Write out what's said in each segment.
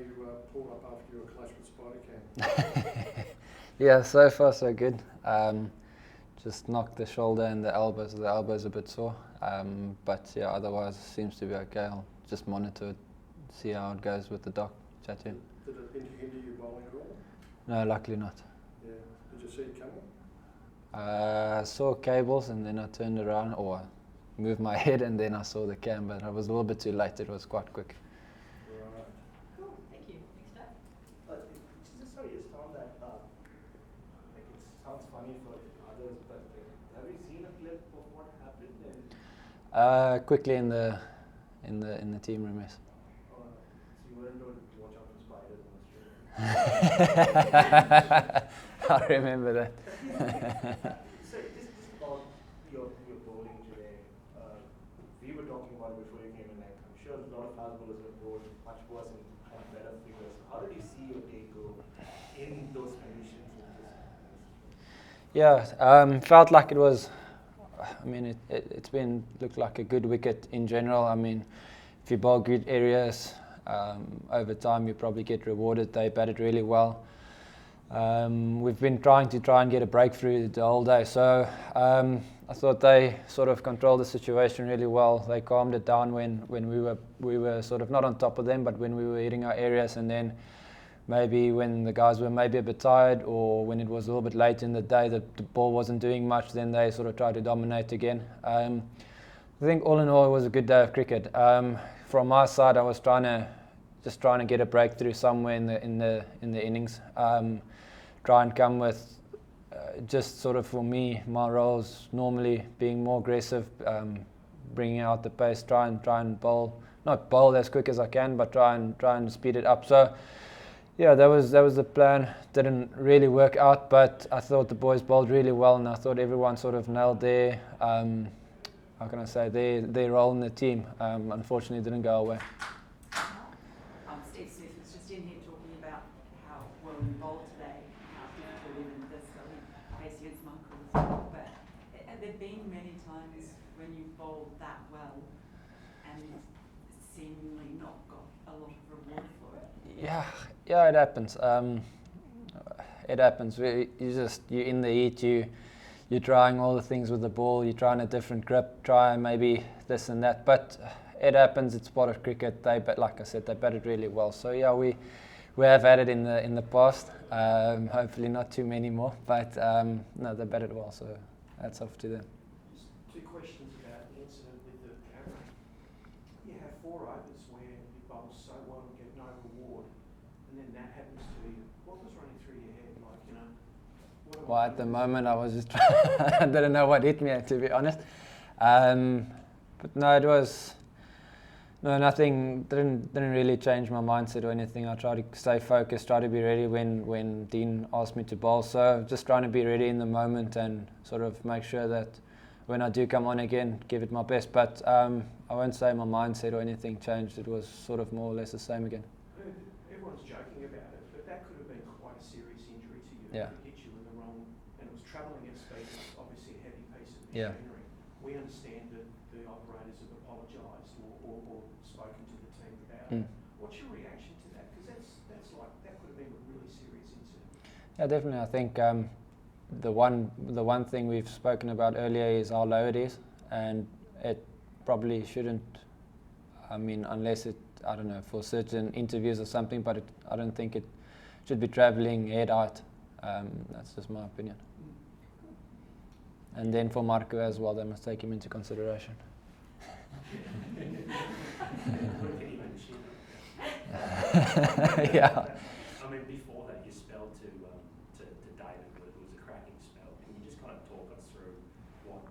you pulled up after your clash with Spider Cam? Yeah, so far so good. Just knocked the shoulder and the elbow, so the elbow's a bit sore. But yeah, otherwise seems to be okay. I'll just monitor it, see how it goes with the doc. Chat to him. Did it hinder you bowling at all? No, luckily not. Yeah. Did you see it coming? I saw cables and then I turned around, or moved my head and then I saw the cam, but I was a little bit too late. It was quite quick. Right. Cool, thank you. Next up. Just sorry, it's found that like it sounds funny for others, but have you seen a clip of what happened? Quickly in the team room, yes. So you weren't told to watch out for spiders in Australia. I remember that. So just about your bowling today. We were talking about it before you came in. Like, I'm sure a lot of fast bowlers have bowled much worse and had better figures. How did you see your day go in those conditions? Yeah, felt like it was. I mean, it's been looked like a good wicket in general. I mean, if you bowl good areas, over time you probably get rewarded. They batted really well. We've been trying and get a breakthrough the whole day. So I thought they sort of controlled the situation really well. They calmed it down when we were sort of not on top of them, but when we were hitting our areas, and then maybe when the guys were maybe a bit tired, or when it was a little bit late in the day that the ball wasn't doing much, then they sort of tried to dominate again. I think all in all it was a good day of cricket. From my side, I was trying to get a breakthrough somewhere in the innings. Try and come with just sort of, for me, my roles normally being more aggressive, bringing out the pace, try and bowl, not bowl as quick as I can, but try and speed it up. So yeah, that was the plan. Didn't really work out, but I thought the boys bowled really well, and I thought everyone sort of nailed their how can I say, their role in the team. Unfortunately, it didn't go away. Steve Smith was just in here talking about how well you bowled today, how difficult even the spelling pace against Michael as well. But have there been many times when you bowled that well and seemingly not got a lot of reward for it? Yeah, it happens. It happens. You're in the heat. You're trying all the things with the ball. You're trying a different grip. Try maybe this and that, but it happens. It's part of cricket. But like I said, they batted really well. So yeah, we have had it in the past. Hopefully not too many more. But no, they batted well. So that's off to them. Just two questions about the incident with the camera. You have 4 overs where you bowl so well and get no reward, and then that happens to you. What was running through your head? Like, you know. Well, at the moment, I was just I didn't know what hit me, to be honest. But no, it was. No, nothing, didn't really change my mindset or anything. I try to stay focused, try to be ready when Dean asked me to bowl. So just trying to be ready in the moment and sort of make sure that when I do come on again, give it my best. But I won't say my mindset or anything changed. It was sort of more or less the same again. Everyone's joking about it, but that could have been quite a serious injury to you. Yeah. It hit you in the wrong, and it was travelling at speed. It's obviously a heavy piece of Yeah. machinery. We understand that the operators have apologised or spoken to the team about it. What's your reaction to that? Because that's like, that could have been a really serious incident. Yeah, definitely. I think the one thing we've spoken about earlier is how low it is, and it probably shouldn't. I mean, unless it, I don't know, for certain interviews or something, but I don't think it should be travelling head height. That's just my opinion. And then for Marco as well, they must take him into consideration. Yeah. I mean, before that, your spell to David was a cracking spell. Can you just kind of talk us through what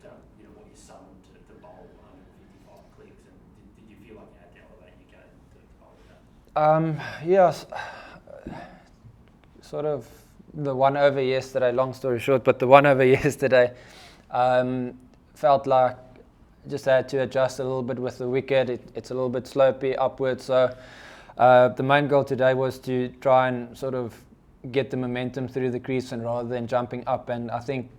you summoned to bowl 155 clicks, and did you feel like you had to elevate your game to bowl with that? Yes. Sort of the one over yesterday. Long story short, but the one over yesterday felt like just had to adjust a little bit with the wicket. It's a little bit slopey upwards. So the main goal today was to try and sort of get the momentum through the crease, and rather than jumping up. And I think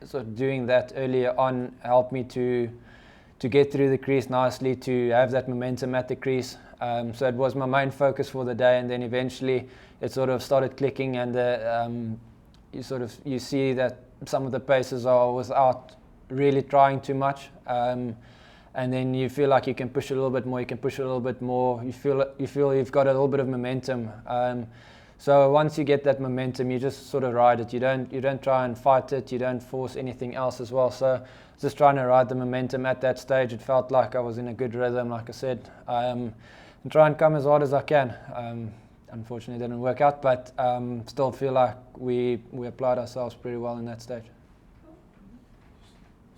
sort of doing that earlier on helped me to get through the crease nicely, to have that momentum at the crease. So it was my main focus for the day, and then eventually it sort of started clicking, and you see that some of the paces are without really trying too much. And then you feel like you can push a little bit more, you feel you've got a little bit of momentum. So once you get that momentum, you just sort of ride it. You don't try and fight it, you don't force anything else as well. So just trying to ride the momentum at that stage. It felt like I was in a good rhythm, like I said. And try and come as hard as I can. Unfortunately it didn't work out, but still feel like we applied ourselves pretty well in that stage.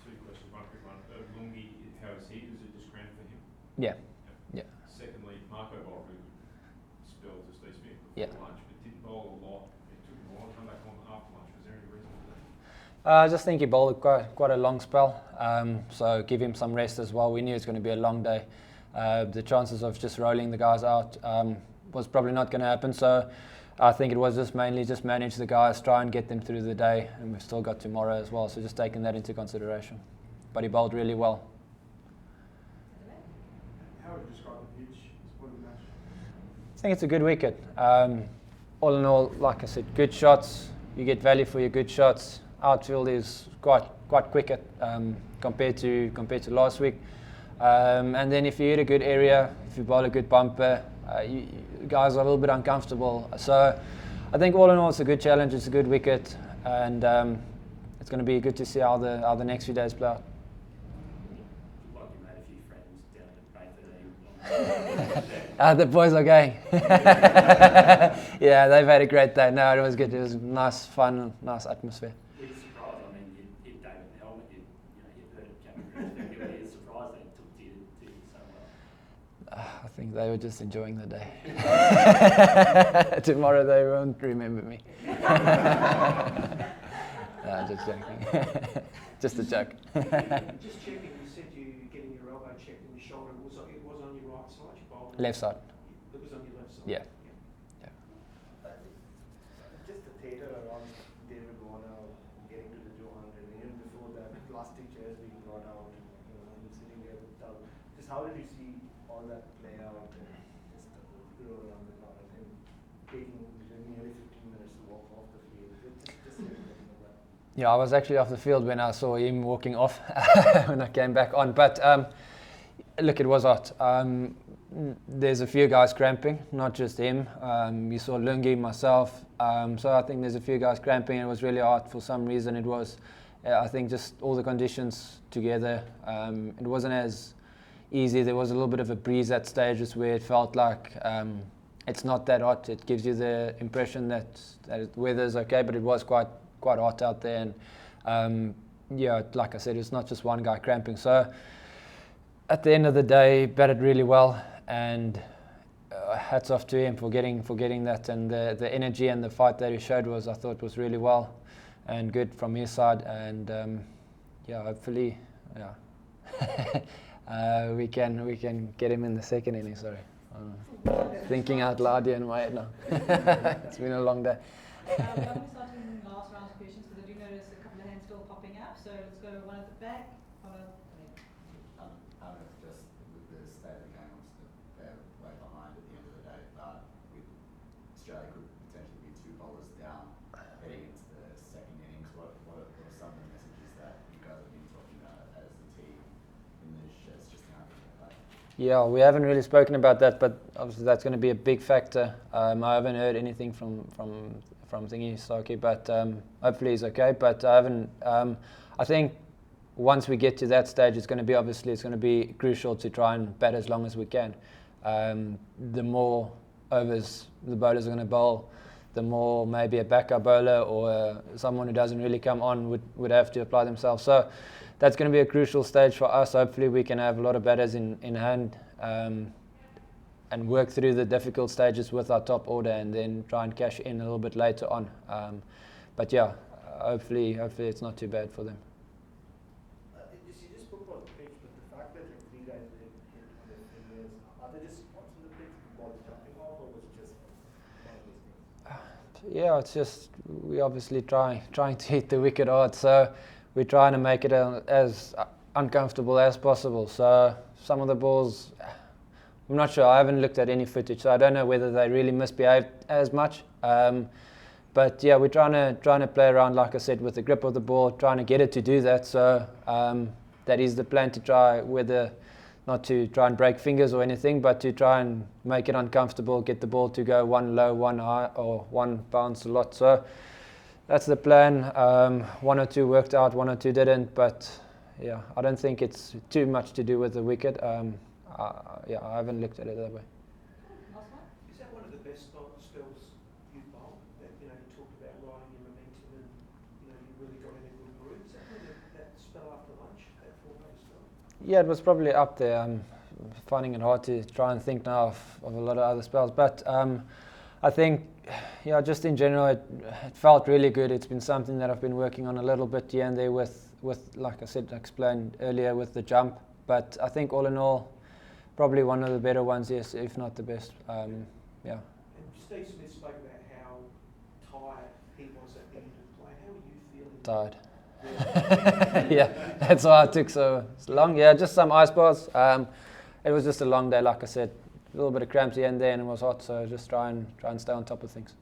Two questions, one quick one. Lungi, how is he? Was it just cramp for him? Yeah. Yeah. Secondly, Marco bowled a really good spell to Steve Smith Yeah. before lunch, but didn't bowl a lot. It took him a while to come back on after lunch. Was there any reason for that? I just think he bowled quite a long spell, so give him some rest as well. We knew it was going to be a long day. The chances of just rolling the guys out was probably not going to happen, so I think it was just mainly just manage the guys, try and get them through the day, and we've still got tomorrow as well, so just taking that into consideration. But he bowled really well. How would you describe the pitch as part of the match? I think it's a good wicket. All in all, like I said, good shots. You get value for your good shots. Outfield is quite quick compared to last week. And then if you hit a good area, if you bowl a good bumper, you guys are a little bit uncomfortable. So I think all in all, it's a good challenge. It's a good wicket, and it's going to be good to see how the next few days play out. Like you made a few friends down at Bay 13. The boys are going. Yeah, they've had a great day. No, it was good. It was nice, fun, nice atmosphere. Were you surprised? I mean, you hit David in the helmet, you heard Cameron. Were you surprised they took to you so well? I think they were just enjoying the day. Tomorrow they won't remember me. No, just joking. Just a joke. Just checking, you said you getting your elbow checked in your shoulder. It was on your right side, you bowled? Left side. It was on your left side? Yeah. Just the theatre around David Warner getting to the 200, and even before that, plastic chairs being brought out, him sitting there with Doug. Just how did you see all that play out, and just roll around the ground, and him taking nearly 15 minutes to walk off the field? Just everything of that. Yeah, I was actually off the field when I saw him walking off when I came back on. But look, it was hot. There's a few guys cramping, not just him. You saw Lungi, myself. So I think there's a few guys cramping. It was really hot for some reason. It was, I think, just all the conditions together. It wasn't as easy. There was a little bit of a breeze at stages where it felt like it's not that hot. It gives you the impression that the weather's okay, but it was quite hot out there. And yeah, like I said, it's not just one guy cramping. So at the end of the day, batted really well, and hats off to him for getting that, and the energy and the fight that he showed I thought was really well and good from his side. And yeah, hopefully, we can get him in the second inning. Sorry, thinking out loud here in my head now. It's been a long day. I'm going to start in the last round of questions because I do notice a couple of hands still popping up. So let's go one at the back. I don't know if just with the state of the game, obviously they're way behind at the end of the day, but with Australia could potentially be 2 bowlers down heading into the second innings. What are some of the messages that you guys have been talking about as a team in the sheds just now? Yeah, we haven't really spoken about that, but obviously that's going to be a big factor. I haven't heard anything from Thingy Saki, but hopefully he's okay. But I haven't. I think once we get to that stage, it's going to be crucial to try and bat as long as we can. The more overs the bowlers are going to bowl, the more maybe a backup bowler or someone who doesn't really come on would have to apply themselves. So that's going to be a crucial stage for us. Hopefully we can have a lot of batters in hand and work through the difficult stages with our top order, and then try and cash in a little bit later on. But yeah, hopefully it's not too bad for them. You just spoke about the pitch, but the fact that like 3 guys hit on their fingers, are there just spots on the pitch, balls jumping off, or was it just one of those things? Yeah, it's just we obviously trying to hit the wicket hard, so we're trying to make it as uncomfortable as possible. So some of the balls I'm not sure. I haven't looked at any footage, so I don't know whether they really misbehaved as much. But yeah, we're trying to play around, like I said, with the grip of the ball, trying to get it to do that. So that is the plan, to try, whether not to try and break fingers or anything, but to try and make it uncomfortable, get the ball to go one low, one high, or one bounce a lot. So that's the plan. One or two worked out, one or two didn't, but yeah, I don't think it's too much to do with the wicket. Yeah, I haven't looked at it that way. Last one? Is that one of the best spells you've bowled? That, you know, you talked about riding your momentum and, you know, you really got in a good groove. Is that one that spell after lunch, that 4-day spell? Yeah, it was probably up there. I'm finding it hard to try and think now of a lot of other spells, but I think, yeah, just in general, it felt really good. It's been something that I've been working on a little bit here and there with like I said, explained earlier, with the jump. But I think all in all, probably one of the better ones, yes, if not the best. Yeah. And Steve Smith spoke about how tired he was at the end of play. How are you feeling? Tired. Yeah, that's why it took so long. Yeah, just some ice bars. It was just a long day, like I said. A little bit of cramps here and there, and it was hot, so just try and stay on top of things.